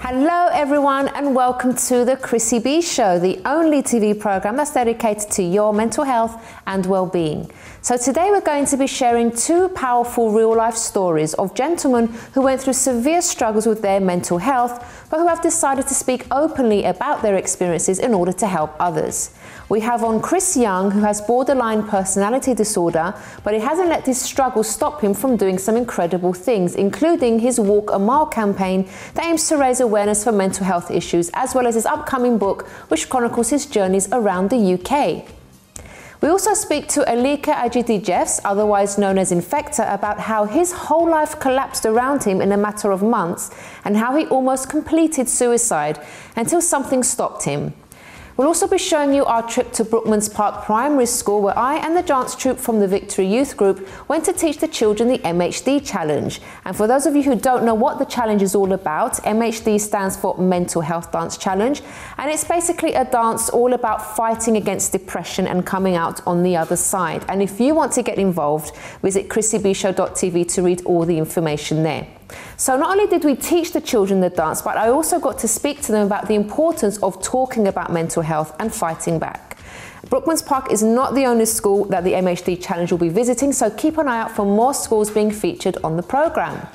Hello everyone and welcome to the Chrissy B Show, the only TV program that's dedicated to your mental health and well-being. So today we're going to be sharing two powerful real-life stories of gentlemen who went through severe struggles with their mental health, but who have decided to speak openly about their experiences in order to help others. We have on Chris Young, who has borderline personality disorder, but he hasn't let his struggle stop him from doing some incredible things, including his Walk a Mile campaign that aims to raise awareness for mental health issues, as well as his upcoming book, which chronicles his journeys around the UK. We also speak to Alika Agidi-Jeffs, otherwise known as Infecta, about how his whole life collapsed around him in a matter of months and how he almost completed suicide until something stopped him. We'll also be showing you our trip to Brookmans Park Primary School, where I and the dance troupe from the Victory Youth Group went to teach the children the MHD Challenge. And for those of you who don't know what the challenge is all about, MHD stands for Mental Health Dance Challenge, and it's basically a dance all about fighting against depression and coming out on the other side. And if you want to get involved, visit chrissybshow.tv to read all the information there. So not only did we teach the children the dance, but I also got to speak to them about the importance of talking about mental health and fighting back. Brookmans Park is not the only school that the MHD Challenge will be visiting, so keep an eye out for more schools being featured on the programme.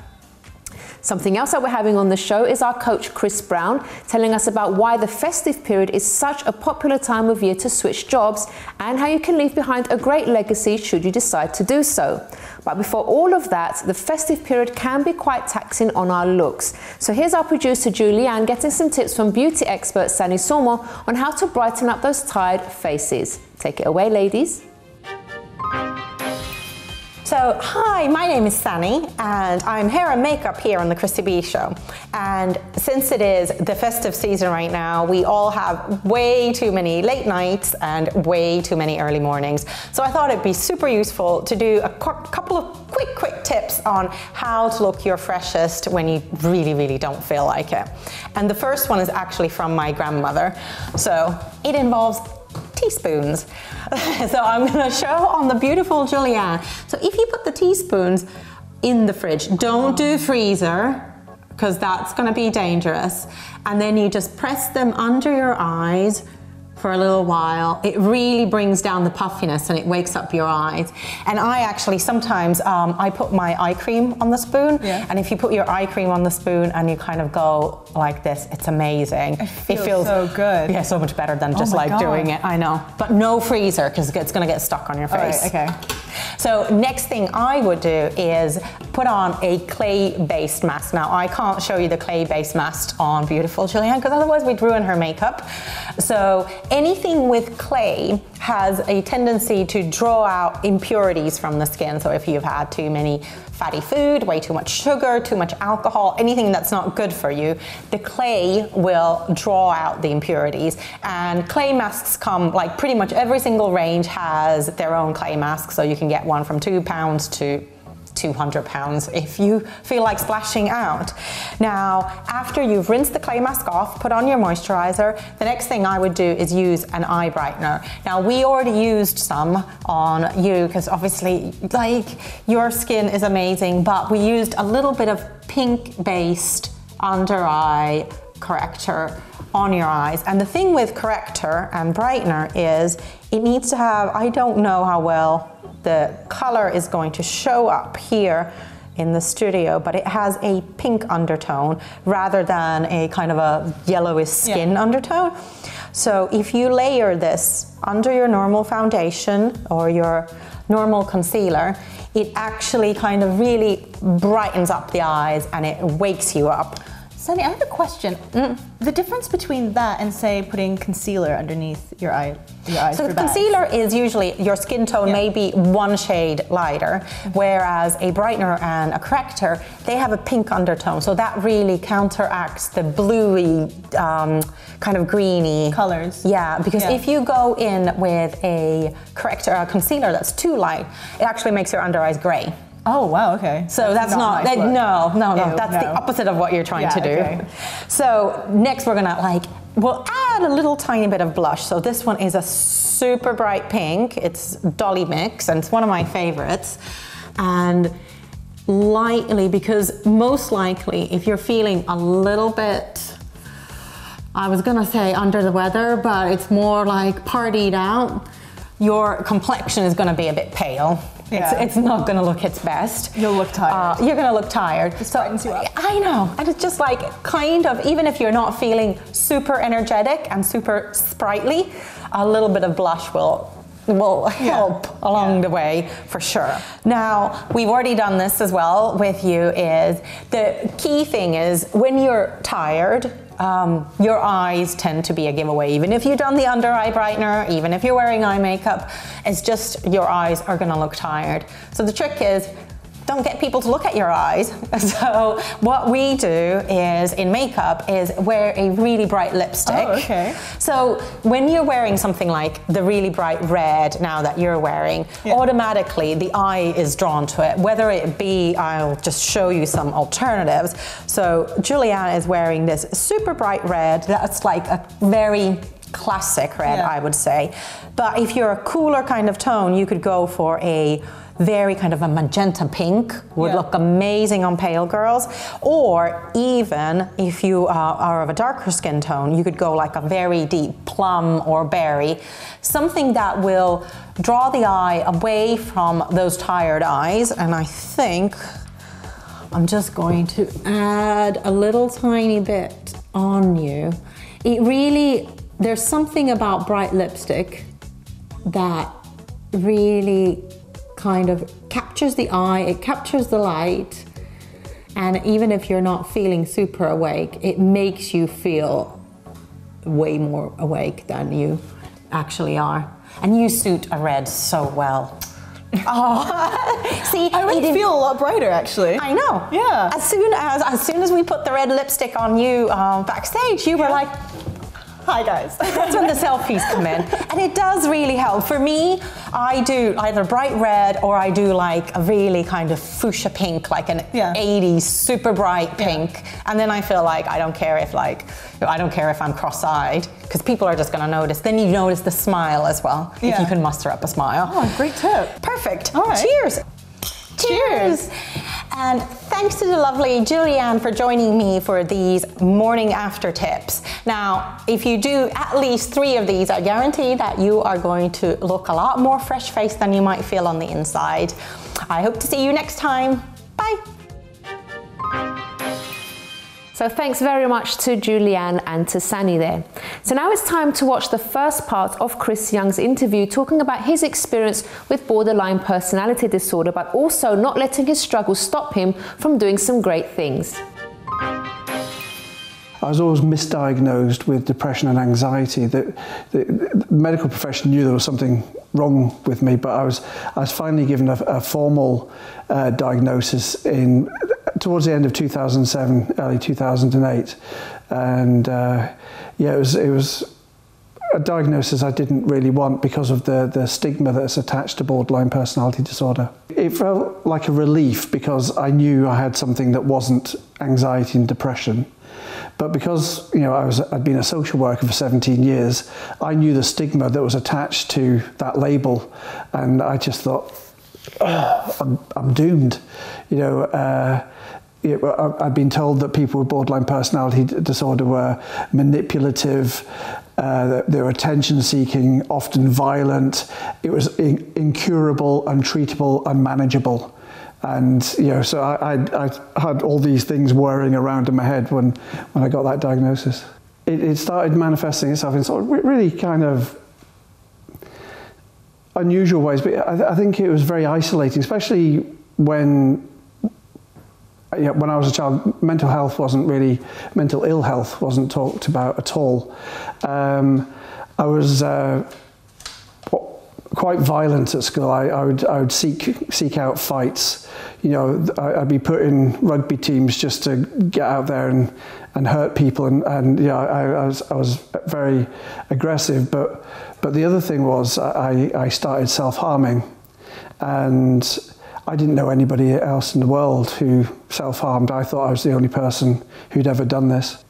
Something else that we're having on the show is our coach Chris Brown telling us about why the festive period is such a popular time of year to switch jobs and how you can leave behind a great legacy should you decide to do so. But before all of that, the festive period can be quite taxing on our looks. So here's our producer Julianne getting some tips from beauty expert Sani Somo on how to brighten up those tired faces. Take it away, ladies. So, hi, my name is Sani, and I'm hair and makeup here on the Chrissy B Show. And since it is the festive season right now, we all have way too many late nights and way too many early mornings. So I thought it'd be super useful to do a couple of quick tips on how to look your freshest when you really don't feel like it. And the first one is actually from my grandmother. So it involves teaspoons. So I'm going to show on the beautiful Julianne. So if you put the teaspoons in the fridge, don't do freezer because that's going to be dangerous. And then you just press them under your eyes for a little while. It really brings down the puffiness and it wakes up your eyes. And I actually sometimes, I put my eye cream on the spoon. Yeah. And if you put your eye cream on the spoon and you kind of go like this, it's amazing. It feels so good. Yeah, so much better than just doing it. I know. But no freezer because it's going to get stuck on your face. All right, okay. So next thing I would do is put on a clay-based mask. Now I can't show you the clay-based mask on beautiful Julianne because otherwise we'd ruin her makeup. So anything with clay has a tendency to draw out impurities from the skin. So if you've had too many fatty food, way too much sugar, too much alcohol, anything that's not good for you, the clay will draw out the impurities. And clay masks come, like pretty much every single range has their own clay mask. So you can get one from £2 to £200 if you feel like splashing out. Now, after you've rinsed the clay mask off, put on your moisturizer, the next thing I would do is use an eye brightener. Now, we already used some on you because obviously, like, your skin is amazing, but we used a little bit of pink-based under eye corrector on your eyes. And the thing with corrector and brightener is it needs to have, I don't know how well the color is going to show up here in the studio, but it has a pink undertone rather than a kind of a yellowish skin undertone. So if you layer this under your normal foundation or your normal concealer, it actually kind of really brightens up the eyes and it wakes you up. Sunny, I have a question. The difference between that and, say, putting concealer underneath your eyes so the concealer is usually your skin tone may be one shade lighter, whereas a brightener and a corrector, they have a pink undertone. So that really counteracts the bluey, kind of greeny colors. Yeah, because if you go in with a corrector, a concealer that's too light, it actually makes your under eyes gray. Oh, wow, okay. So that's not nice no, that's the opposite of what you're trying to do. Okay. So next we're gonna we'll add a little tiny bit of blush. So this one is a super bright pink. It's Dolly Mix and it's one of my favorites. And lightly, because most likely if you're feeling a little bit I was gonna say under the weather, but it's more like partied out, your complexion is gonna be a bit pale. Yeah. It's not gonna look its best. You'll look tired. You're gonna look tired. So I know, and it's just like kind of, even if you're not feeling super energetic and super sprightly, a little bit of blush will help along the way for sure. Now, we've already done this as well with you, is the key thing is when you're tired, your eyes tend to be a giveaway. Even if you've done the under eye brightener, even if you're wearing eye makeup, it's just your eyes are gonna look tired. So the trick is, don't get people to look at your eyes. So what we do is, in makeup, is wear a really bright lipstick. Oh, okay. So when you're wearing something like the really bright red now that you're wearing, automatically the eye is drawn to it. Whether it be, I'll just show you some alternatives. So Julianne is wearing this super bright red. That's like a very classic red, I would say. But if you're a cooler kind of tone, you could go for a very kind of a magenta pink, would look amazing on pale girls. Or even if you are of a darker skin tone, you could go like a very deep plum or berry, something that will draw the eye away from those tired eyes. And I think I'm just going to add a little tiny bit on you. It really, there's something about bright lipstick that really kind of captures the eye, it captures the light, and even if you're not feeling super awake, it makes you feel way more awake than you actually are. And you suit a red so well. Oh, see, I really feel a lot brighter, actually. I know. Yeah. As soon as we put the red lipstick on you backstage, you were like, hi guys. That's when the selfies come in. And it does really help. For me, I do either bright red or I do like a really kind of fuchsia pink, like an 80s super bright pink. And then I feel like I don't care if I'm cross-eyed, because people are just gonna notice. Then you notice the smile as well, if you can muster up a smile. Oh, great tip. Perfect. All right. Cheers. Cheers. And thanks to the lovely Julianne for joining me for these morning after tips. Now, if you do at least 3 of these, I guarantee that you are going to look a lot more fresh-faced than you might feel on the inside. I hope to see you next time. Bye. So thanks very much to Julianne and to Sani there. So now it's time to watch the first part of Chris Young's interview, talking about his experience with borderline personality disorder, but also not letting his struggles stop him from doing some great things. I was always misdiagnosed with depression and anxiety. The medical profession knew there was something wrong with me, but I was finally given a formal diagnosis towards the end of 2007, early 2008, and it was a diagnosis I didn't really want because of the stigma that's attached to borderline personality disorder. It felt like a relief because I knew I had something that wasn't anxiety and depression. But because I'd been a social worker for 17 years, I knew the stigma that was attached to that label, and I just thought, I'm doomed. I'd been told that people with borderline personality disorder were manipulative, they were attention-seeking, often violent. It was incurable, untreatable, unmanageable. And so I had all these things whirring around in my head when I got that diagnosis. It started manifesting itself in sort of really kind of unusual ways, but I think it was very isolating, especially when I was a child. Mental ill health wasn't talked about at all. I was quite violent at school. I would seek out fights. I'd be put in rugby teams just to get out there and hurt people, and I was very aggressive. But the other thing was I started self-harming, and I didn't know anybody else in the world who self-harmed. I thought I was the only person who'd ever done this,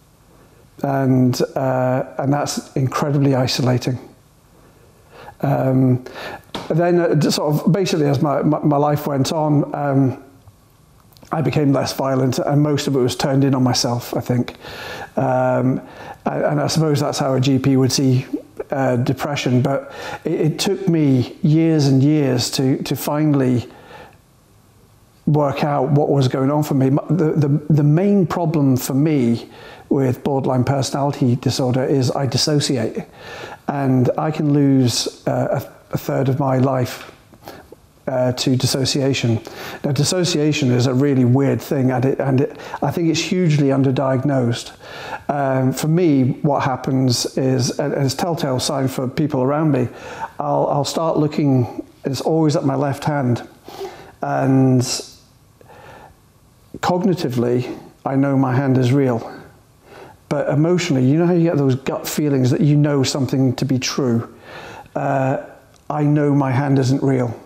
and that's incredibly isolating. Then sort of basically as my life went on, I became less violent, and most of it was turned in on myself, I think. And I suppose that's how a GP would see depression, but it took me years and years to finally work out what was going on for me. The main problem for me with borderline personality disorder is I dissociate, and I can lose a third of my life to dissociation. Now, dissociation is a really weird thing, and I think it's hugely underdiagnosed. For me, what happens is, and it's a telltale sign for people around me, I'll start looking, it's always at my left hand, and cognitively, I know my hand is real. But emotionally, you know how you get those gut feelings that you know something to be true? I know my hand isn't real.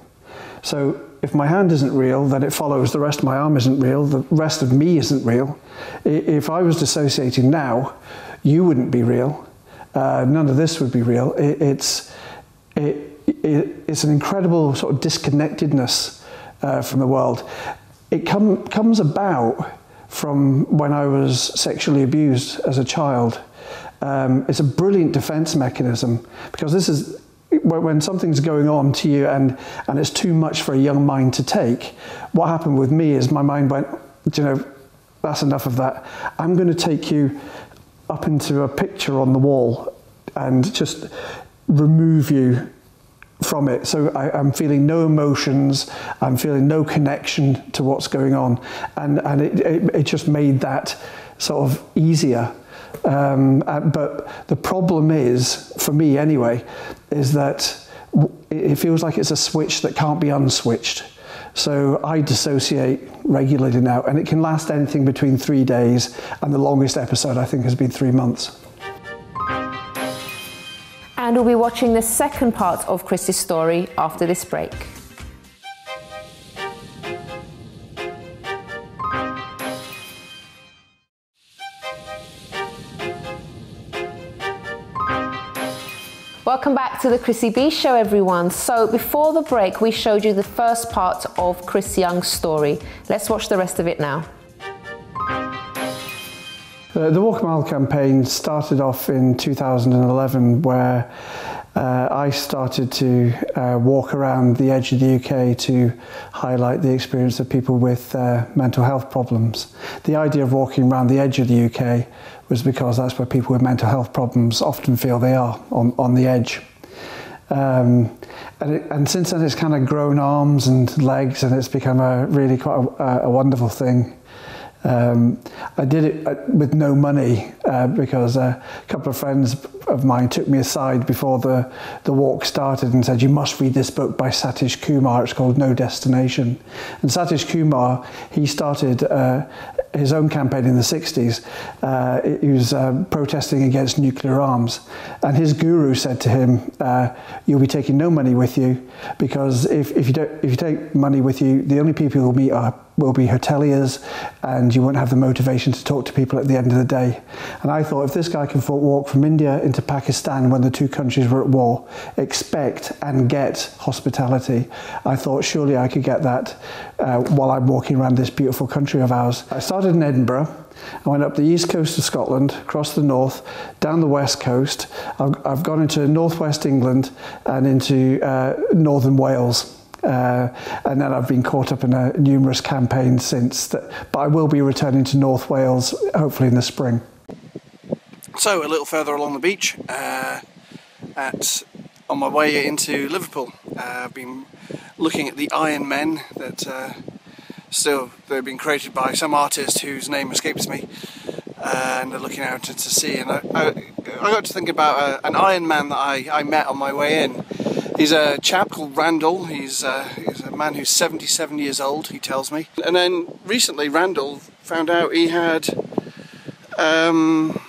So if my hand isn't real, then it follows the rest of my arm isn't real, the rest of me isn't real. If I was dissociating now, you wouldn't be real. None of this would be real. It's an incredible sort of disconnectedness from the world. It comes about from when I was sexually abused as a child. It's a brilliant defense mechanism, because this is when something's going on to you and it's too much for a young mind to take. What happened with me is my mind went, you know, that's enough of that. I'm going to take you up into a picture on the wall and just remove you from it. So I'm feeling no emotions, I'm feeling no connection to what's going on, and it just made that sort of easier. But the problem is, for me anyway, is that it feels like it's a switch that can't be unswitched. So I dissociate regularly now, and it can last anything between 3 days, and the longest episode I think has been 3 months. And we'll be watching the second part of Chrissy's story after this break. Welcome back to the Chrissy B Show, everyone. So before the break, we showed you the first part of Chris Young's story. Let's watch the rest of it now. The Walk a Mile campaign started off in 2011, where I started to walk around the edge of the UK to highlight the experience of people with mental health problems. The idea of walking around the edge of the UK was because that's where people with mental health problems often feel they are, on the edge. And since then it's kind of grown arms and legs, and it's become a really quite a wonderful thing. I did it with no money because a couple of friends of mine took me aside before the walk started and said, "You must read this book by Satish Kumar, it's called No Destination." And Satish Kumar, he started his own campaign in the 60s. He was protesting against nuclear arms, and his guru said to him, "You'll be taking no money with you, because if you take money with you, the only people you'll meet will be hoteliers, and you won't have the motivation to talk to people at the end of the day." And I thought, if this guy can walk from India into Pakistan when the two countries were at war, expect and get hospitality, I thought surely I could get that while I'm walking around this beautiful country of ours. I started in Edinburgh. I went up the east coast of Scotland, across the north, down the west coast. I've gone into northwest England and into northern Wales. And then I've been caught up in numerous campaigns since, but I will be returning to North Wales hopefully in the spring. So a little further along the beach, on my way into Liverpool, I've been looking at the Iron Men that they've been created by some artist whose name escapes me, and they're looking out to sea. And I got to think about an Iron Man that I met on my way in. He's a chap called Randall. He's a man who's 77 years old, he tells me. And then recently Randall found out he had lung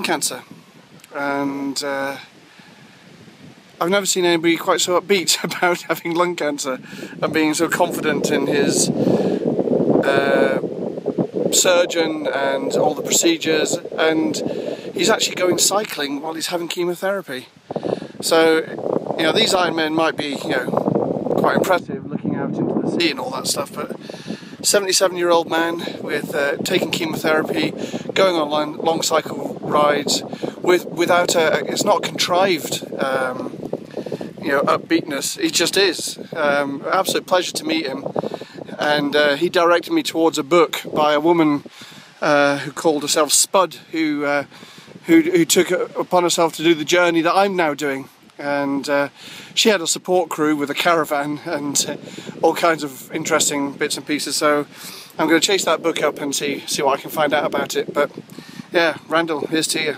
cancer. And I've never seen anybody quite so upbeat about having lung cancer and being so confident in his surgeon and all the procedures. And he's actually going cycling while he's having chemotherapy. So, you know, these Iron Men might be, you know, quite impressive looking out into the seeing all that stuff, but 77-year-old man with taking chemotherapy, going on long cycle rides without it's not contrived upbeatness. He just is. Absolute pleasure to meet him, and he directed me towards a book by a woman who called herself Spud, who took it upon herself to do the journey that I'm now doing. And she had a support crew with a caravan and all kinds of interesting bits and pieces, so I'm going to chase that book up and see what I can find out about it. But yeah, Randall, here's to you.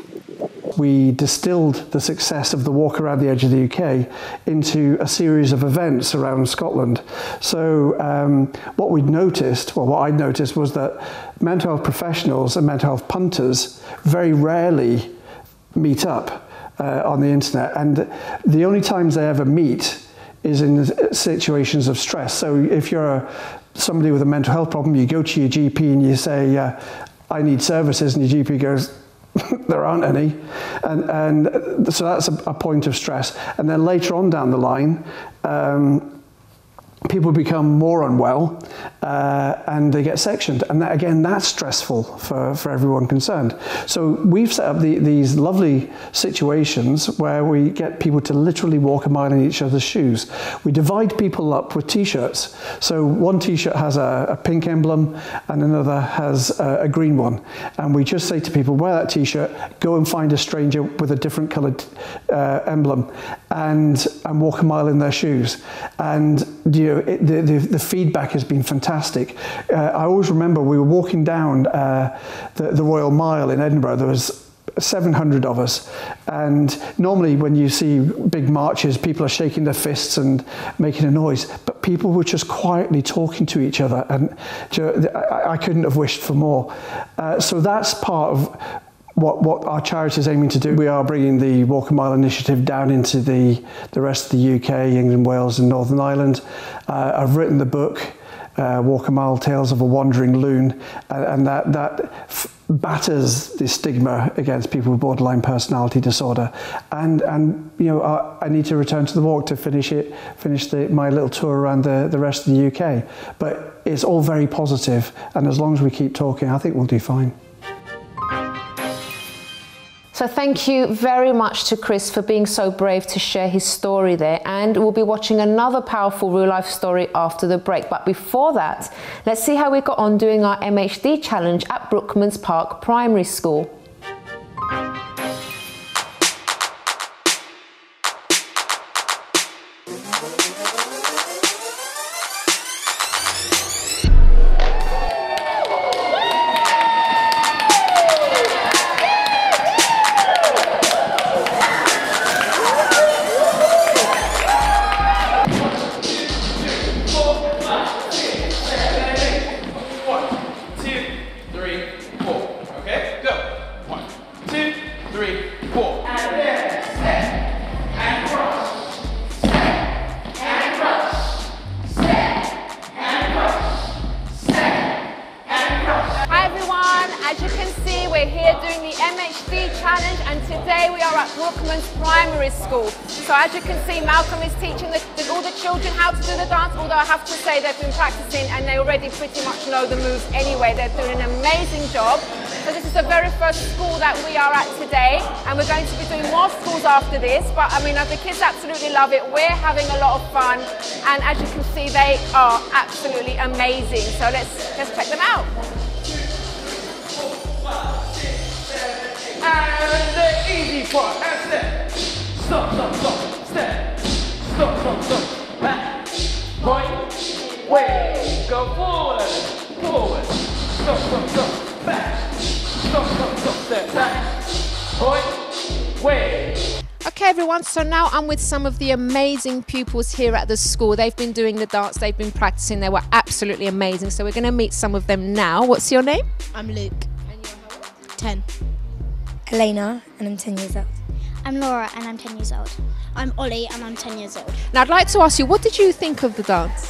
We distilled the success of the walk around the edge of the UK into a series of events around Scotland. So what I'd noticed was that mental health professionals and mental health punters very rarely meet up on the internet, and the only times they ever meet is in situations of stress. So if you're somebody with a mental health problem, you go to your GP and you say, I need services, and your GP goes, there aren't any. And so that's a point of stress. And then later on down the line, people become more unwell and they get sectioned. And that, again, that's stressful for everyone concerned. So we've set up these lovely situations where we get people to literally walk a mile in each other's shoes. We divide people up with t-shirts. So one t-shirt has a pink emblem and another has a green one. And we just say to people, wear that t-shirt, go and find a stranger with a different coloured emblem and walk a mile in their shoes. And the feedback has been fantastic. I always remember we were walking down the Royal Mile in Edinburgh. There was 700 of us, and normally when you see big marches, people are shaking their fists and making a noise, but people were just quietly talking to each other, and I couldn't have wished for more. So that's part of what our charity is aiming to do. We are bringing the Walk a Mile initiative down into the rest of the UK, England, Wales and Northern Ireland. I've written the book, Walk a Mile, Tales of a Wandering Loon, and that batters the stigma against people with borderline personality disorder. And I need to return to the walk to finish my little tour around the rest of the UK. But it's all very positive, and as long as we keep talking, I think we'll do fine. So thank you very much to Chris for being so brave to share his story there, and we'll be watching another powerful real life story after the break. But before that, let's see how we got on doing our MHD challenge at Brookmans Park Primary School. Brookmans Primary School. So as you can see, Malcolm is teaching all the children how to do the dance, although I have to say they've been practicing and they already pretty much know the moves anyway. They're doing an amazing job. So this is the very first school that we are at today, and we're going to be doing more schools after this, but I mean, the kids absolutely love it. We're having a lot of fun, and as you can see, they are absolutely amazing. So let's check them out. And the easy part, and step, stop, stop, stop, step, stop, stop, stop, back, point, way, go forward, forward, stop, stop, stop, back, stop, stop, stop, step, back, point, way. Okay everyone, so now I'm with some of the amazing pupils here at the school. They've been doing the dance, they've been practicing, they were absolutely amazing. So we're going to meet some of them now. What's your name? I'm Luke. And you're how old? 10. Elena, and I'm 10 years old. I'm Laura, and I'm 10 years old. I'm Ollie, and I'm 10 years old. Now I'd like to ask you, what did you think of the dance?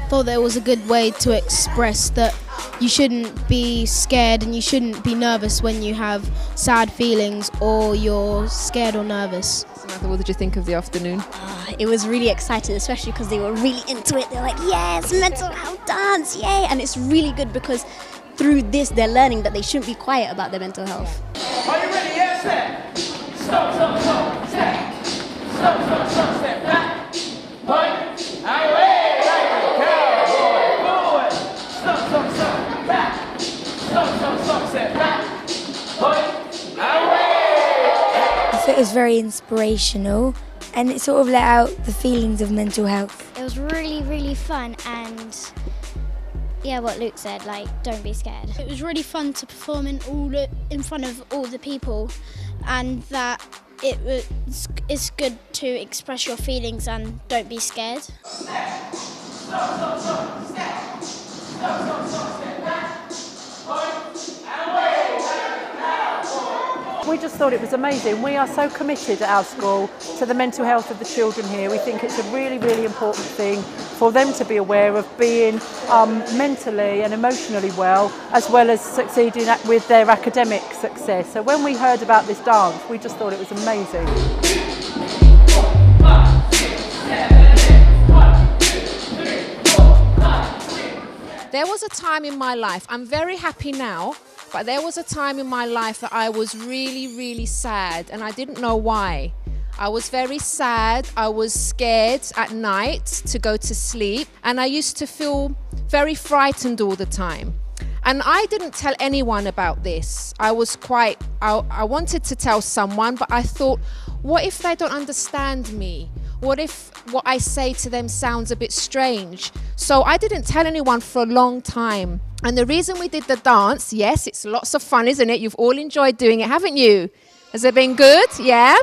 Thought that it was a good way to express that you shouldn't be scared and you shouldn't be nervous when you have sad feelings or you're scared or nervous. Samantha, what did you think of the afternoon? It was really exciting, especially because they were really into it. They're like, yes, mental health dance, yay! And it's really good because through this they're learning that they shouldn't be quiet about their mental health. Are you ready? Yes, step. Stop, stop, stop, step. Stop, stop, stop, step back. Point, away, like a cowboy. Forward. Stop, stop, stop, back. Stop, stop, stop, step back. Point, away. I thought it was very inspirational and it sort of let out the feelings of mental health. It was really, really fun, and yeah, what Luke said, like, don't be scared. It was really fun to perform in front of all the people, and that it's good to express your feelings and don't be scared. Step. Stop, stop, stop, step. Stop, stop, stop, step back. Point, away, like a cowboy. We just thought it was amazing. We are so committed at our school to the mental health of the children here. We think it's a really, really important thing for them to be aware of being mentally and emotionally well as succeeding with their academic success. So when we heard about this dance, we just thought it was amazing. 5, 6, 7, 8. 1, 2, 3, 4, 5, 6. There was a time in my life, I'm very happy now, but there was a time in my life that I was really, really sad and I didn't know why. I was very sad, I was scared at night to go to sleep, and I used to feel very frightened all the time. And I didn't tell anyone about this. I wanted to tell someone, but I thought, what if they don't understand me? What if what I say to them sounds a bit strange? So I didn't tell anyone for a long time. And the reason we did the dance, yes, it's lots of fun, isn't it? You've all enjoyed doing it, haven't you? Has it been good? Yeah?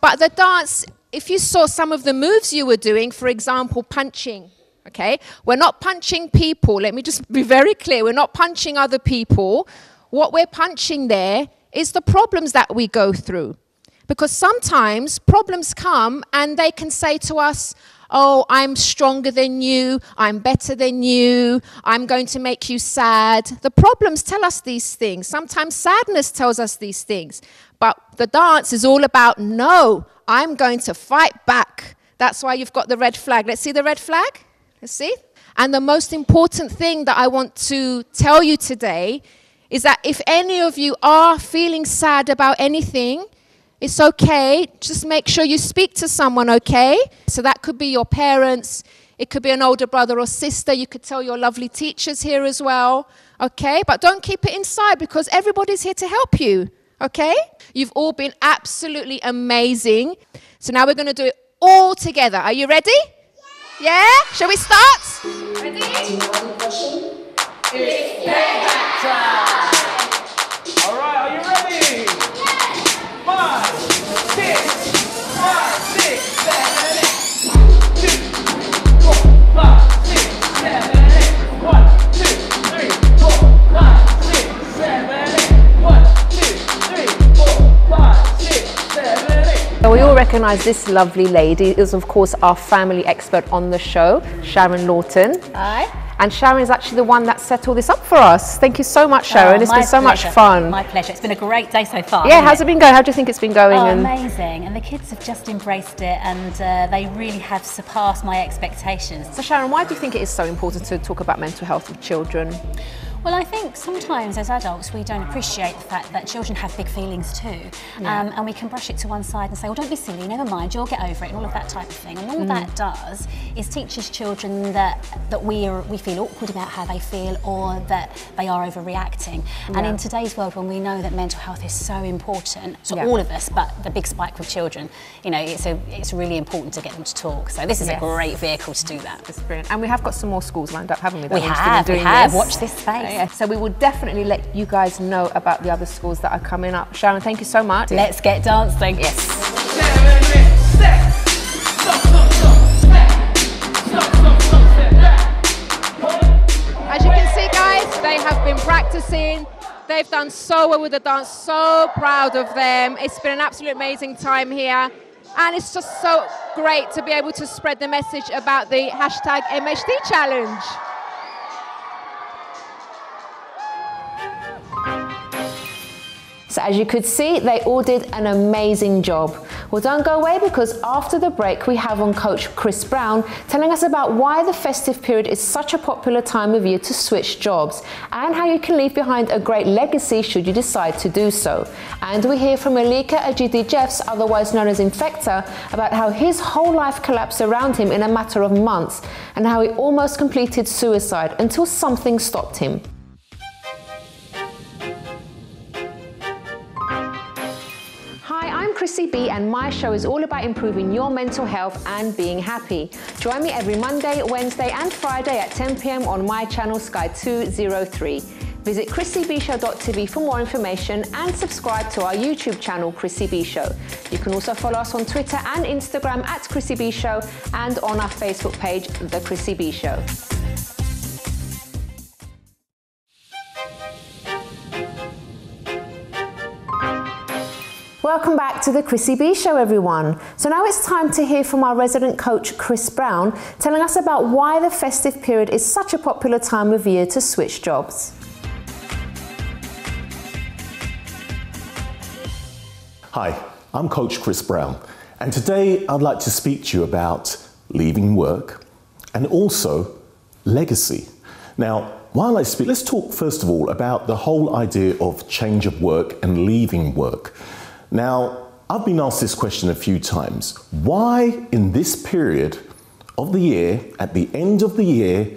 But the dance, if you saw some of the moves you were doing, for example, punching, okay? We're not punching people. Let me just be very clear. We're not punching other people. What we're punching there is the problems that we go through. Because sometimes problems come and they can say to us, oh, I'm stronger than you, I'm better than you, I'm going to make you sad. The problems tell us these things. Sometimes sadness tells us these things. But the dance is all about, no, I'm going to fight back. That's why you've got the red flag. Let's see the red flag. Let's see. And the most important thing that I want to tell you today is that if any of you are feeling sad about anything, it's okay. Just make sure you speak to someone, okay? So that could be your parents. It could be an older brother or sister. You could tell your lovely teachers here as well, okay? But don't keep it inside because everybody's here to help you, okay? You've all been absolutely amazing. So now we're going to do it all together. Are you ready? Yeah? Shall we start? Ready? It's payback time! All right, are you ready? 5, 6, 7, 8. 2, 4, 5, 6, 7, 8. 1, 2, 3, 4, 5, 6, 7, 8. 1, 2, 3, 4, 5, 6, 7, 8. So we all recognise this lovely lady is, of course, our family expert on the show, Sharon Lawton. Hi. And Sharon is actually the one that set all this up for us. Thank you so much, Sharon. It's been so much fun. My pleasure. It's been a great day so far. Yeah, how's it been going? How do you think it's been going? Oh, amazing. And the kids have just embraced it, and they really have surpassed my expectations. So Sharon, why do you think it is so important to talk about mental health with children? Well, I think sometimes as adults we don't appreciate the fact that children have big feelings too, and we can brush it to one side and say, well, don't be silly, never mind, you'll get over it, and all of that type of thing. And all that does is teaches children that we feel awkward about how they feel, or that they are overreacting. And in today's world, when we know that mental health is so important to all of us, but the big spike with children, you know, it's really important to get them to talk. So this is a great vehicle to do that. That's brilliant. And we have got some more schools lined up, haven't we? We have. Watch this space. Yeah, so we will definitely let you guys know about the other schools that are coming up. Sharon, thank you so much. Let's get dancing. Yes. 7, 8, step. Stop, stop, stop, step. Stop, stop, stop, step back. As you can see, guys, they have been practicing. They've done so well with the dance. So proud of them. It's been an absolute amazing time here. And it's just so great to be able to spread the message about the #MHD challenge. So as you could see, they all did an amazing job. Well, don't go away, because after the break we have on Coach Chris Brown telling us about why the festive period is such a popular time of year to switch jobs, and how you can leave behind a great legacy should you decide to do so. And we hear from Alika Agidi-Jeffs, otherwise known as Infecta, about how his whole life collapsed around him in a matter of months, and how he almost completed suicide until something stopped him. I'm Chrissy B, and my show is all about improving your mental health and being happy. Join me every Monday, Wednesday and Friday at 10 p.m. on my channel Sky 203. Visit chrissybshow.tv for more information and subscribe to our YouTube channel Chrissy B Show. You can also follow us on Twitter and Instagram at Chrissy B Show, and on our Facebook page, The Chrissy B Show. Welcome back to the Chrissy B Show, everyone. So now it's time to hear from our resident coach, Chris Brown, telling us about why the festive period is such a popular time of year to switch jobs. Hi, I'm Coach Chris Brown, and today I'd like to speak to you about leaving work and also legacy. Now, while I speak, let's talk first of all about the whole idea of change of work and leaving work. Now, I've been asked this question a few times. Why in this period of the year, at the end of the year,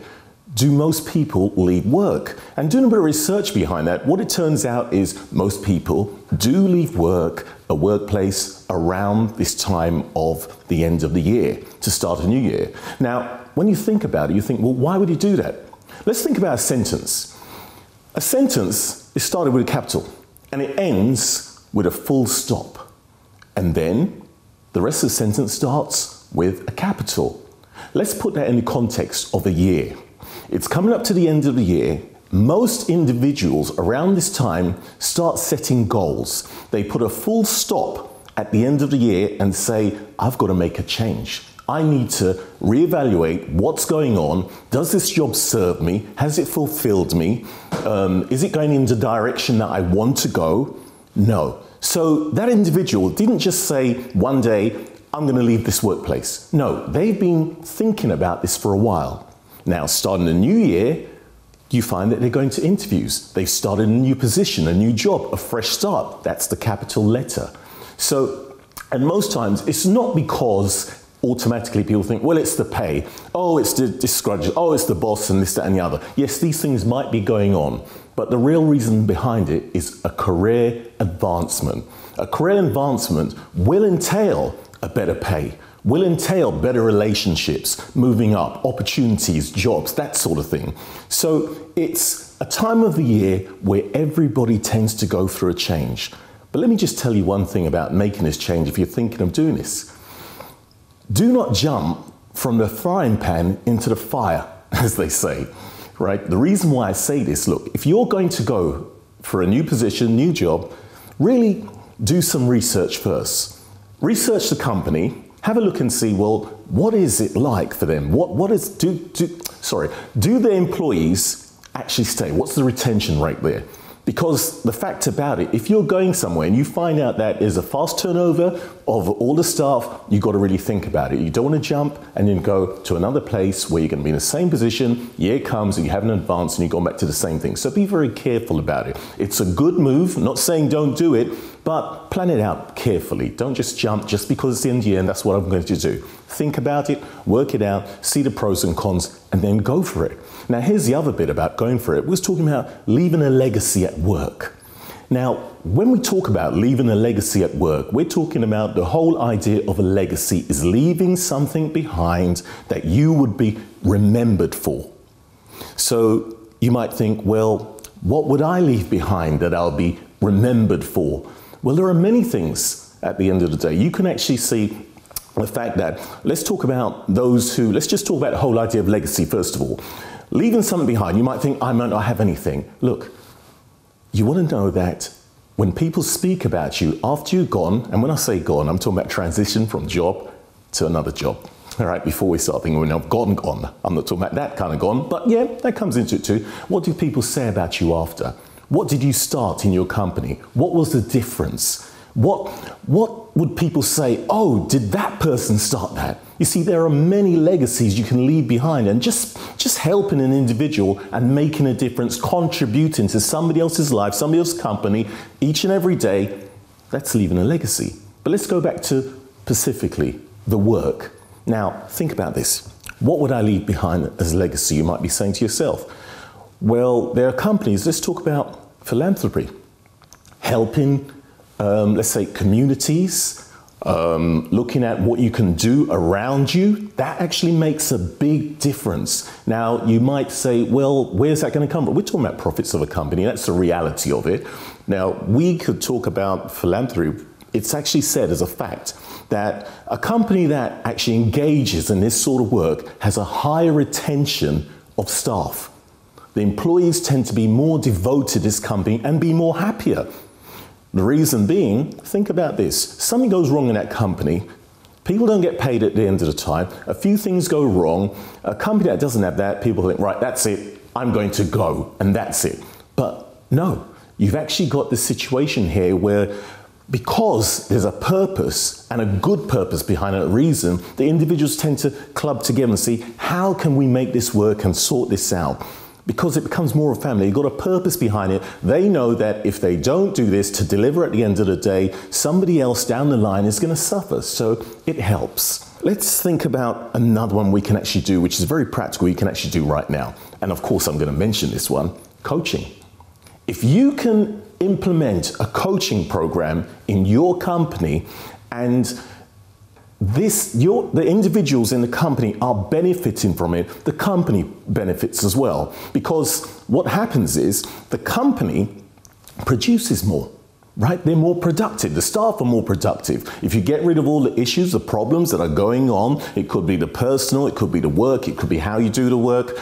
do most people leave work? And doing a bit of research behind that, what it turns out is most people do leave work, a workplace, around this time of the end of the year to start a new year. Now, when you think about it, you think, well, why would you do that? Let's think about a sentence. A sentence is started with a capital and it ends with a full stop. And then the rest of the sentence starts with a capital. Let's put that in the context of a year. It's coming up to the end of the year. Most individuals around this time start setting goals. They put a full stop at the end of the year and say, I've got to make a change. I need to reevaluate what's going on. Does this job serve me? Has it fulfilled me? Is it going in the direction that I want to go? No. So that individual didn't just say one day, I'm going to leave this workplace. No, they've been thinking about this for a while. Now, starting a new year, you find that they're going to interviews. They've started a new position, a new job, a fresh start. That's the capital letter. So, and most times it's not because automatically people think, well, it's the pay. Oh, it's the disgruntled. Oh, it's the boss and this, that, and the other. Yes, these things might be going on, but the real reason behind it is a career advancement. A career advancement will entail a better pay, will entail better relationships, moving up, opportunities, jobs, that sort of thing. So it's a time of the year where everybody tends to go through a change. But let me just tell you one thing about making this change if you're thinking of doing this. Do not jump from the frying pan into the fire, as they say, right? The reason why I say this, look, if you're going to go for a new position, new job, really do some research first. Research the company, have a look and see, well, what is it like for them? Do their employees actually stay? What's the retention rate there? Because the fact about it, if you're going somewhere and you find out that there's a fast turnover of all the staff, you've got to really think about it. You don't want to jump and then go to another place where you're going to be in the same position, year comes and you haven't advanced and you've gone back to the same thing. So be very careful about it. It's a good move, not saying don't do it, but plan it out carefully. Don't just jump just because it's the end of the year and that's what I'm going to do. Think about it, work it out, see the pros and cons, and then go for it. Now, here's the other bit about going for it. We was talking about leaving a legacy at work. Now, when we talk about leaving a legacy at work, we're talking about the whole idea of a legacy is leaving something behind that you would be remembered for. So you might think, well, what would I leave behind that I'll be remembered for? Well, there are many things at the end of the day. You can actually see the fact that, let's just talk about the whole idea of legacy first of all. Leaving something behind, you might think, I might not have anything. Look, you want to know that when people speak about you after you're gone, and when I say gone, I'm talking about transition from job to another job. All right, before we start thinking, when I've gone. I'm not talking about that kind of gone, but yeah, that comes into it too. What do people say about you after? What did you start in your company? What was the difference? What would people say, oh, did that person start that? You see, there are many legacies you can leave behind, and just helping an individual and making a difference, contributing to somebody else's life, somebody else's company, each and every day, that's leaving a legacy. But let's go back to specifically the work. Now, think about this. What would I leave behind as a legacy? You might be saying to yourself, well, there are companies, let's talk about philanthropy, helping let's say communities, looking at what you can do around you, that actually makes a big difference. Now, you might say, well, where's that going to come from? We're talking about profits of a company. That's the reality of it. Now, we could talk about philanthropy. It's actually said as a fact that a company that actually engages in this sort of work has a higher retention of staff. The employees tend to be more devoted to this company and be more happier. The reason being, think about this. Something goes wrong in that company. People don't get paid at the end of the time. A few things go wrong. A company that doesn't have that, people think, right, that's it. I'm going to go, and that's it. But no, you've actually got this situation here where because there's a purpose and a good purpose behind a reason, the individuals tend to club together and see, how can we make this work and sort this out? Because it becomes more of a family. You've got a purpose behind it. They know that if they don't do this to deliver at the end of the day, somebody else down the line is going to suffer. So it helps. Let's think about another one we can actually do, which is very practical, you can actually do right now. And of course, I'm going to mention this one, coaching. If you can implement a coaching program in your company and the individuals in the company are benefiting from it, the company benefits as well. Because what happens is the company produces more, right? They're more productive. The staff are more productive. If you get rid of all the issues, the problems that are going on, it could be the personal, it could be the work, it could be how you do the work.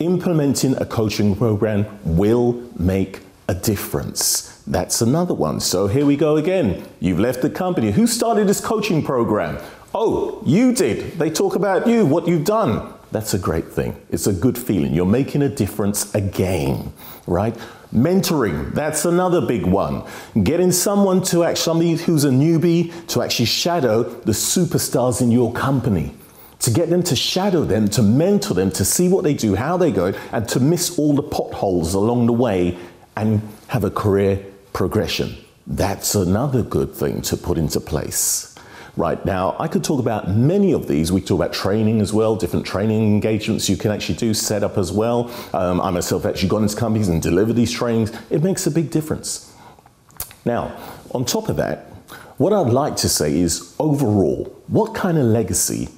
Implementing a coaching program will make a difference. That's another one. So here we go again. You've left the company. Who started this coaching program? Oh, you did. They talk about you, what you've done. That's a great thing. It's a good feeling. You're making a difference again, right? Mentoring, that's another big one. Getting someone to actually, somebody who's a newbie, to actually shadow the superstars in your company. To get them to shadow them, to mentor them, to see what they do, how they go, and to miss all the potholes along the way and have a career progression. That's another good thing to put into place. Right, now, I could talk about many of these. We talk about training as well, different training engagements you can actually do, set up as well. I myself actually gone into companies and delivered these trainings. It makes a big difference. Now, on top of that, what I'd like to say is overall, what kind of legacy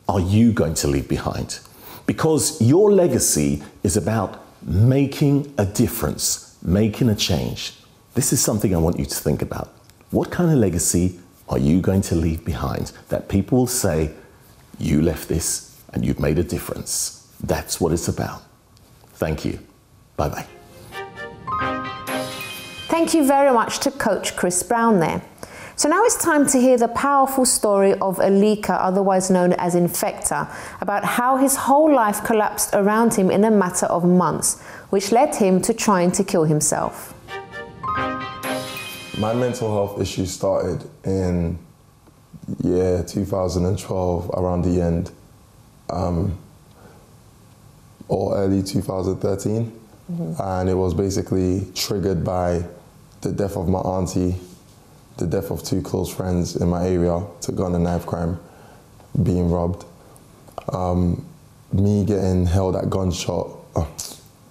are you going to leave behind? Because your legacy is about making a difference, making a change. This is something I want you to think about. What kind of legacy are you going to leave behind that people will say, you left this and you've made a difference? That's what it's about. Thank you. Bye-bye. Thank you very much to Coach Chris Brown there. So now it's time to hear the powerful story of Alika, otherwise known as Infecta, about how his whole life collapsed around him in a matter of months, which led him to trying to kill himself. My mental health issues started in 2012, around the end, or early 2013. And it was basically triggered by the death of my auntie, the death of two close friends in my area, to gun and knife crime, being robbed. Me getting held at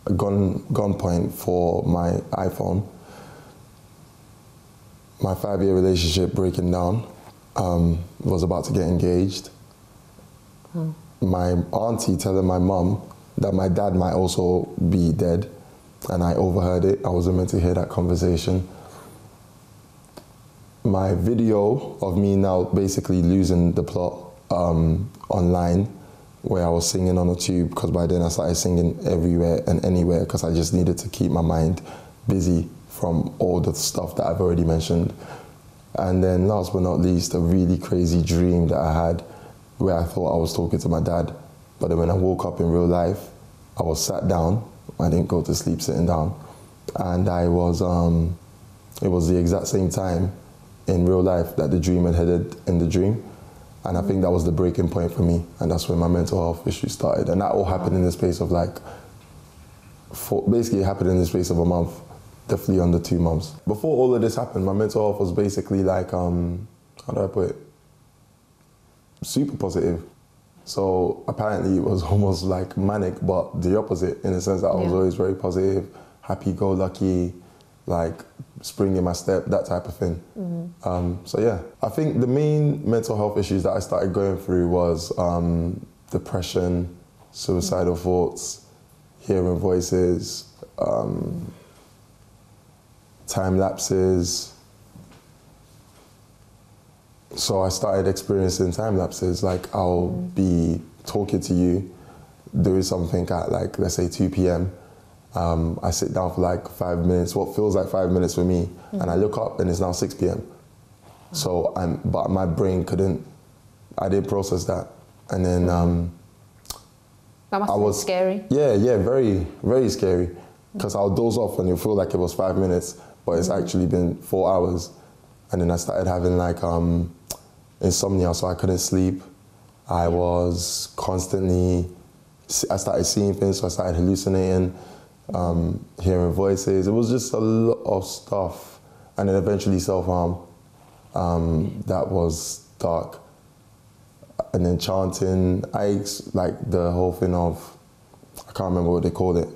gunpoint for my iPhone. My 5-year relationship breaking down, was about to get engaged. My auntie telling my mum that my dad might also be dead, and I overheard it. I wasn't meant to hear that conversation. My video of me now basically losing the plot online, where I was singing on a tube, because by then I started singing everywhere and anywhere, because I just needed to keep my mind busy from all the stuff that I've already mentioned. And then last but not least, a really crazy dream that I had where I thought I was talking to my dad. But then when I woke up in real life, I was sat down. I didn't go to sleep sitting down. and I was, it was the exact same time in real life that the dream had headed in the dream. And I think that was the breaking point for me, and that's when my mental health issues started. And that all happened in the space of like, basically it happened in the space of a month, definitely under 2 months. Before all of this happened, my mental health was basically like, how do I put it? Super positive. So apparently it was almost like manic, but the opposite, in the sense that I was always very positive, happy-go-lucky, like spring in my step, that type of thing. So yeah, I think the main mental health issues that I started going through was depression, suicidal thoughts, hearing voices, time lapses. So I started experiencing time lapses, like I'll be talking to you, doing something at like, let's say 2 p.m. I sit down for like 5 minutes, what feels like 5 minutes for me, and I look up and it's now 6 p.m. So but my brain I didn't process that. And then that must have been scary. Yeah, very, very scary. Because I'll doze off and you'll feel like it was 5 minutes, but it's actually been 4 hours. And then I started having like insomnia, so I couldn't sleep. I was constantly, I started seeing things, so I started hallucinating. Hearing voices. It was just a lot of stuff. And then eventually self-harm. That was dark. And then chanting, like the whole thing of, I can't remember what they called it.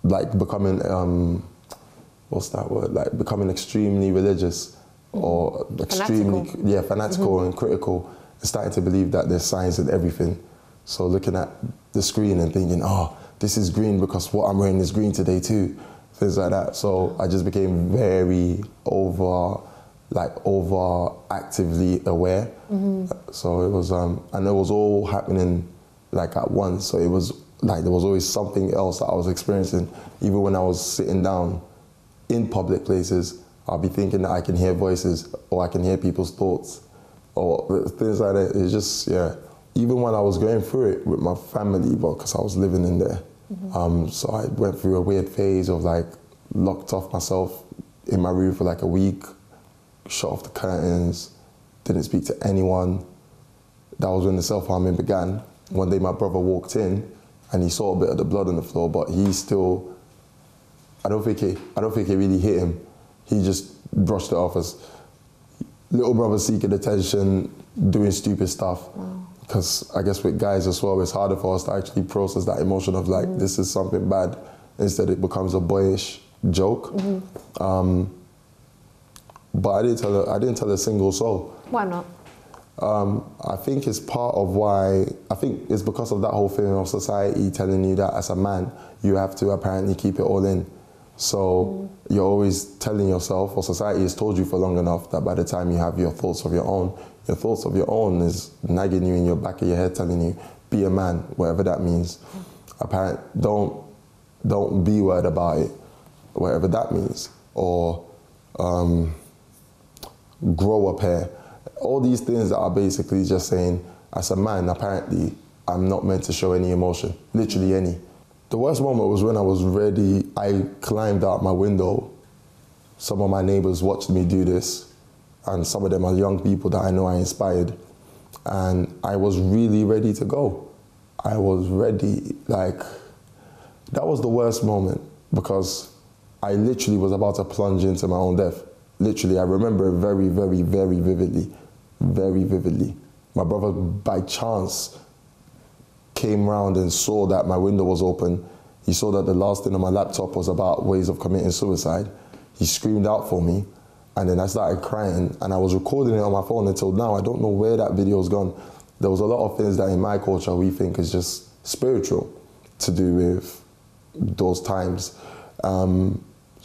Like becoming, what's that word? Like becoming extremely religious or extremely, fanatical and critical, and starting to believe that there's science in everything. So looking at the screen and thinking, oh, this is green because what I'm wearing is green today too. Things like that. So I just became very actively aware. So it was, and it was all happening like at once. So it was like there was always something else that I was experiencing. Even when I was sitting down in public places, I'll be thinking that I can hear voices or I can hear people's thoughts or things like that. It's just, even when I was going through it with my family, because I was living in there. So I went through a weird phase of like locked off myself in my room for like a week, shut off the curtains, didn't speak to anyone. That was when the self-harming began. One day my brother walked in and he saw a bit of the blood on the floor, but he still, I don't think it really hit him. He just brushed it off as little brother seeking attention, doing stupid stuff. Because I guess with guys as well, it's harder for us to actually process that emotion of like, this is something bad. Instead it becomes a boyish joke. But I didn't tell a single soul. Why not? I think it's part of why, I think it's because of that whole feeling of society telling you that as a man, you have to apparently keep it all in. So you're always telling yourself, or society has told you for long enough, that by the time you have your thoughts of your own is nagging you in your back of your head, telling you, be a man, whatever that means. Don't be worried about it, whatever that means. Or grow a pair. All these things that are basically just saying, as a man, apparently, I'm not meant to show any emotion, literally any. The worst moment was when I was ready, I climbed out my window. Some of my neighbors watched me do this, and some of them are young people that I know I inspired. And I was really ready to go. I was ready, like, that was the worst moment, because I literally was about to plunge into my own death. Literally, I remember it very, very, very vividly. Very vividly. My brother, by chance, came round and saw that my window was open. He saw that the last thing on my laptop was about ways of committing suicide. He screamed out for me, and then I started crying, and I was recording it on my phone until now. I don't know where that video's gone. There was a lot of things that in my culture we think is just spiritual to do with those times.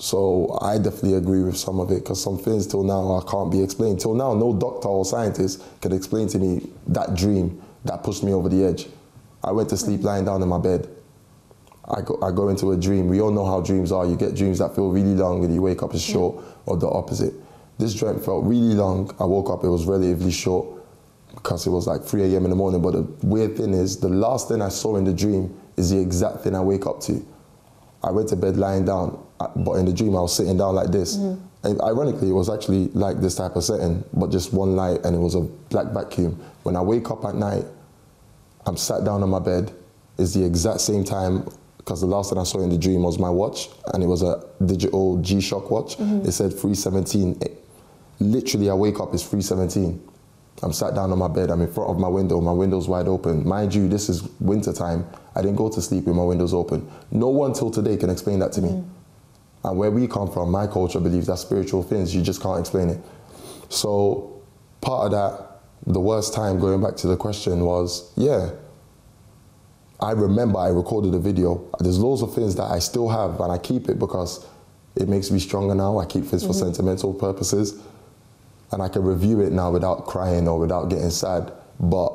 So I definitely agree with some of it, because some things till now can't be explained. Till now, no doctor or scientist can explain to me that dream that pushed me over the edge. I went to sleep lying down in my bed. I go into a dream. We all know how dreams are. You get dreams that feel really long and you wake up as short, or the opposite. This dream felt really long. I woke up, it was relatively short because it was like 3 a.m. in the morning. But the weird thing is, the last thing I saw in the dream is the exact thing I wake up to. I went to bed lying down, but in the dream I was sitting down like this. And ironically, it was actually like this type of setting, but just one light, and it was a black vacuum. When I wake up at night, I'm sat down on my bed. It's the exact same time, because the last thing I saw in the dream was my watch, and it was a digital G-Shock watch. It said 3:17. Literally, I wake up, it's 3:17. I'm sat down on my bed, I'm in front of my window's wide open. Mind you, this is winter time. I didn't go to sleep with my windows open. No one till today can explain that to me. And where we come from, my culture believes that spiritual things, you just can't explain it. So part of that, the worst time, going back to the question, was, yeah, I remember I recorded a video. There's loads of things that I still have, and I keep it because it makes me stronger now. I keep things for sentimental purposes, and I can review it now without crying or without getting sad. But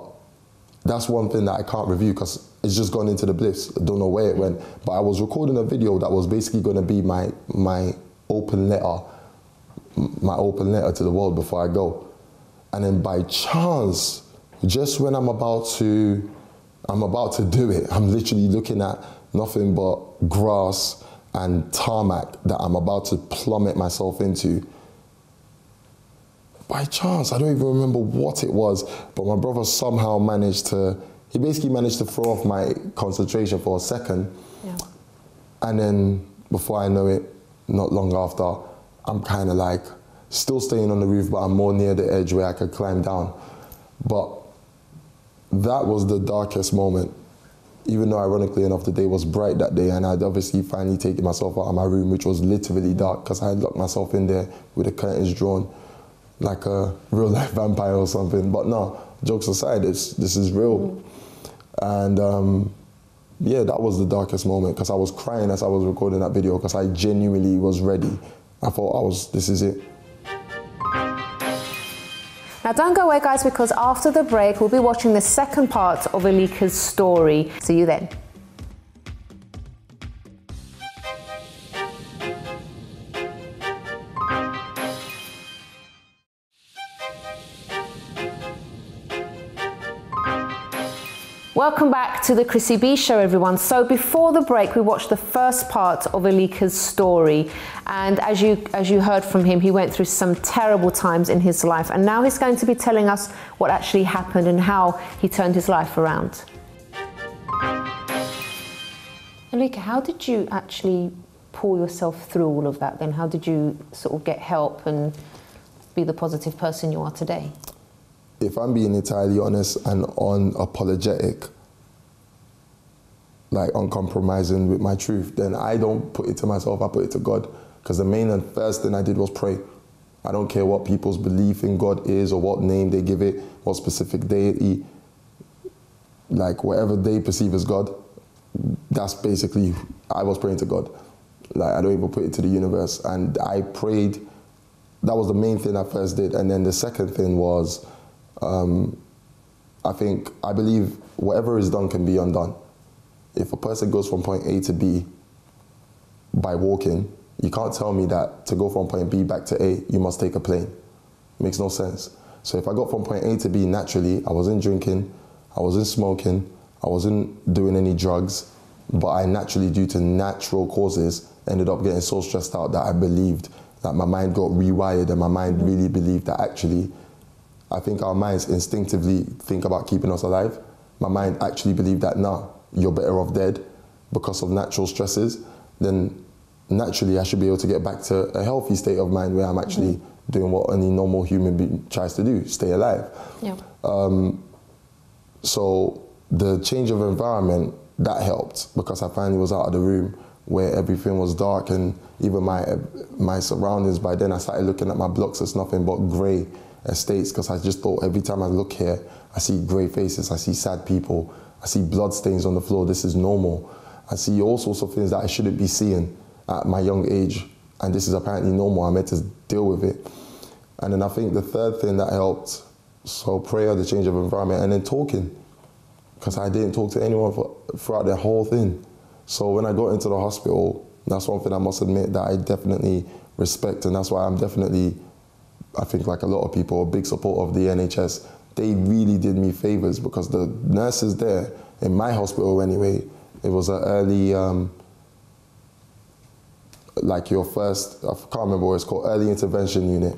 that's one thing that I can't review because it's just gone into the bliss. I don't know where it went. But I was recording a video that was basically going to be my open letter to the world before I go. And then by chance, just when I'm about to do it, I'm literally looking at nothing but grass and tarmac that I'm about to plummet myself into. By chance, I don't even remember what it was, but my brother somehow managed to throw off my concentration for a second. Yeah. And then before I know it, not long after, I'm kind of like still staying on the roof, but I'm more near the edge where I could climb down. But that was the darkest moment. Even though ironically enough, the day was bright that day, and I'd obviously finally taken myself out of my room, which was literally dark because I had locked myself in there with the curtains drawn, like a real life vampire or something. But no, jokes aside, this is real. And yeah, that was the darkest moment because I was crying as I was recording that video because I genuinely was ready. I thought this is it. Now don't go away guys, because after the break we'll be watching the second part of Alika's story. See you then. Welcome back to the Chrissy B Show, everyone. So before the break, we watched the first part of Alika's story. And as you heard from him, he went through some terrible times in his life. And now he's going to be telling us what actually happened and how he turned his life around. Alika, how did you actually pull yourself through all of that then? How did you sort of get help and be the positive person you are today? If I'm being entirely honest and unapologetic, like uncompromising with my truth, then I don't put it to myself, I put it to God. Because the main and first thing I did was pray. I don't care what people's belief in God is or what name they give it, what specific deity, like whatever they perceive as God, that's basically, I was praying to God. Like I don't even put it to the universe. And I prayed, that was the main thing I first did. And then the second thing was, I believe whatever is done can be undone. If a person goes from point A to B by walking, you can't tell me that to go from point B back to A, you must take a plane. It makes no sense. So if I got from point A to B naturally, I wasn't drinking, I wasn't smoking, I wasn't doing any drugs, but I naturally, due to natural causes, ended up getting so stressed out that I believed that my mind got rewired and my mind really believed that actually, I think our minds instinctively think about keeping us alive. My mind actually believed that, nah, you're better off dead because of natural stresses. Then naturally I should be able to get back to a healthy state of mind where I'm actually doing what any normal human being tries to do, stay alive. Yeah. So the change of environment, that helped because I finally was out of the room where everything was dark, and even my surroundings. By then I started looking at my blocks as nothing but grey estates because I just thought every time I look here, I see grey faces, I see sad people, I see blood stains on the floor, this is normal. I see all sorts of things that I shouldn't be seeing at my young age, and this is apparently normal, I'm meant to deal with it. And then I think the third thing that helped, so prayer, the change of environment, and then talking, because I didn't talk to anyone throughout the whole thing. So when I got into the hospital, that's one thing I must admit that I definitely respect, and that's why I'm definitely, I think like a lot of people, a big support of the NHS. They really did me favors because the nurses there, in my hospital anyway, it was an like your first, I can't remember what it's called, early intervention unit.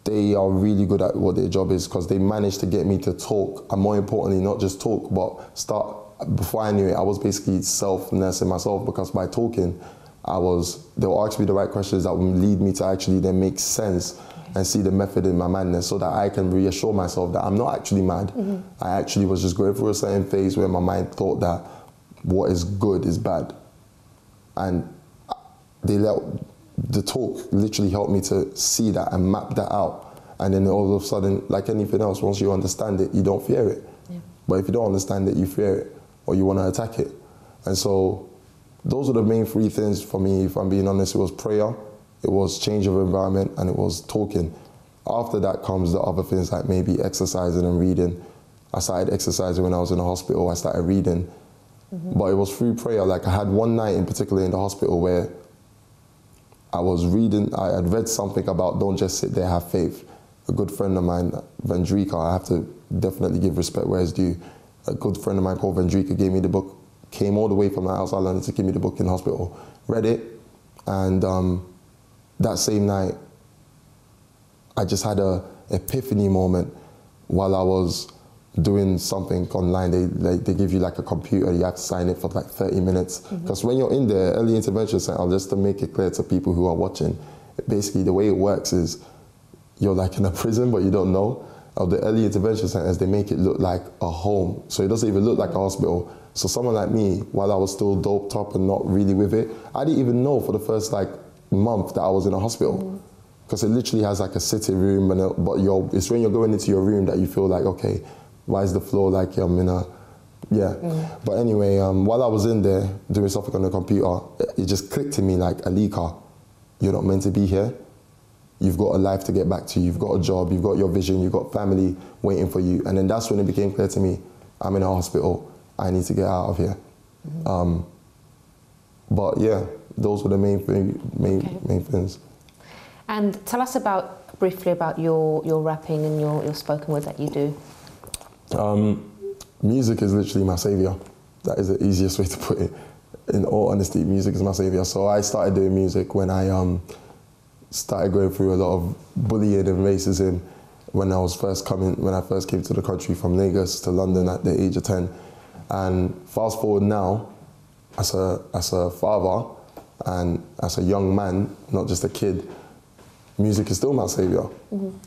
They are really good at what their job is because they managed to get me to talk, and more importantly, not just talk, but start, before I knew it, I was basically self-nursing myself, because by talking, they'll ask me the right questions that will lead me to actually then make sense and see the method in my madness, so that I can reassure myself that I'm not actually mad. I actually was just going through a certain phase where my mind thought that what is good is bad. And the talk literally helped me to see that and map that out. And then all of a sudden, like anything else, once you understand it, you don't fear it. But if you don't understand it, you fear it, or you want to attack it. And so those are the main three things for me, if I'm being honest. It was prayer, it was change of environment, and it was talking. After that comes the other things, like maybe exercising and reading. I started exercising when I was in the hospital. I started reading. But it was through prayer. Like, I had one night in particular in the hospital where I was reading, I had read something about don't just sit there, have faith. A good friend of mine, Vendrika, I have to definitely give respect where it's due. A good friend of mine called Vendrika gave me the book, came all the way from the outside London to give me the book in the hospital. Read it, and that same night, I just had a epiphany moment while I was doing something online. They give you like a computer, you have to sign it for like 30 minutes. Because when you're in the early intervention center, just to make it clear to people who are watching, basically the way it works is you're like in a prison, but you don't know. The early intervention centers, they make it look like a home. So it doesn't even look like a hospital. So someone like me, while I was still doped up and not really with it, I didn't even know for the first like month that I was in a hospital. Because it literally has like a sitting room, but it's when you're going into your room that you feel like, okay, why is the floor like I'm in a, But anyway, while I was in there doing something on the computer, it just clicked to me like, Alika, you're not meant to be here. You've got a life to get back to, you've got a job, you've got your vision, you've got family waiting for you. And then that's when it became clear to me, I'm in a hospital, I need to get out of here. But yeah, those were the main things. And tell us briefly about your rapping and your spoken word that you do. Music is literally my savior. That is the easiest way to put it. In all honesty, music is my savior. So I started doing music when I started going through a lot of bullying and racism when I first came to the country from Lagos to London at the age of 10. And fast forward now, as a father and as a young man, not just a kid, music is still my savior.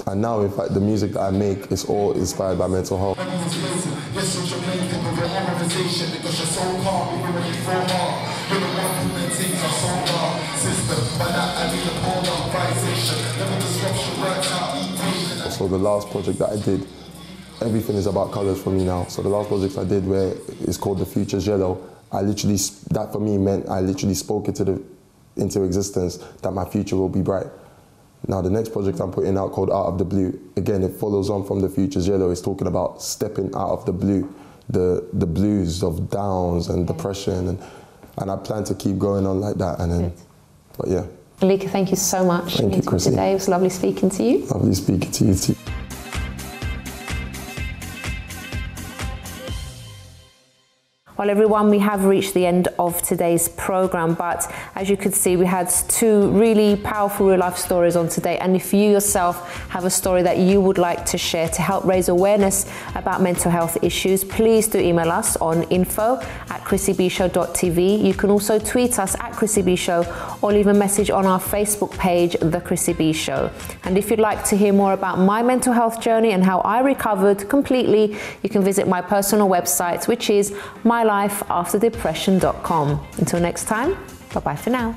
And now, in fact, the music that I make is all inspired by mental health. So the last project that I did, everything is about colours for me now. So the last project I did, where it's called The Future's Yellow, that for me meant I literally spoke into existence that my future will be bright. Now the next project I'm putting out, called Out of the Blue, again, it follows on from The Future's Yellow. It's talking about stepping out of the blue, the blues of downs and depression, and I plan to keep going on like that. And then, but yeah. Alika, thank you so much. Thank you, Chrissy. Today. It was lovely speaking to you. Lovely speaking to you too. Well, everyone, we have reached the end of today's program, but as you could see, we had two really powerful real-life stories on today. And if you yourself have a story that you would like to share to help raise awareness about mental health issues, please do email us on info@chrissybshow.tv. You can also tweet us at Chrissy B Show, or leave a message on our Facebook page, The Chrissy B Show. And if you'd like to hear more about my mental health journey and how I recovered completely, you can visit my personal website, which is mylifeafterdepression.com. Until next time, bye-bye for now.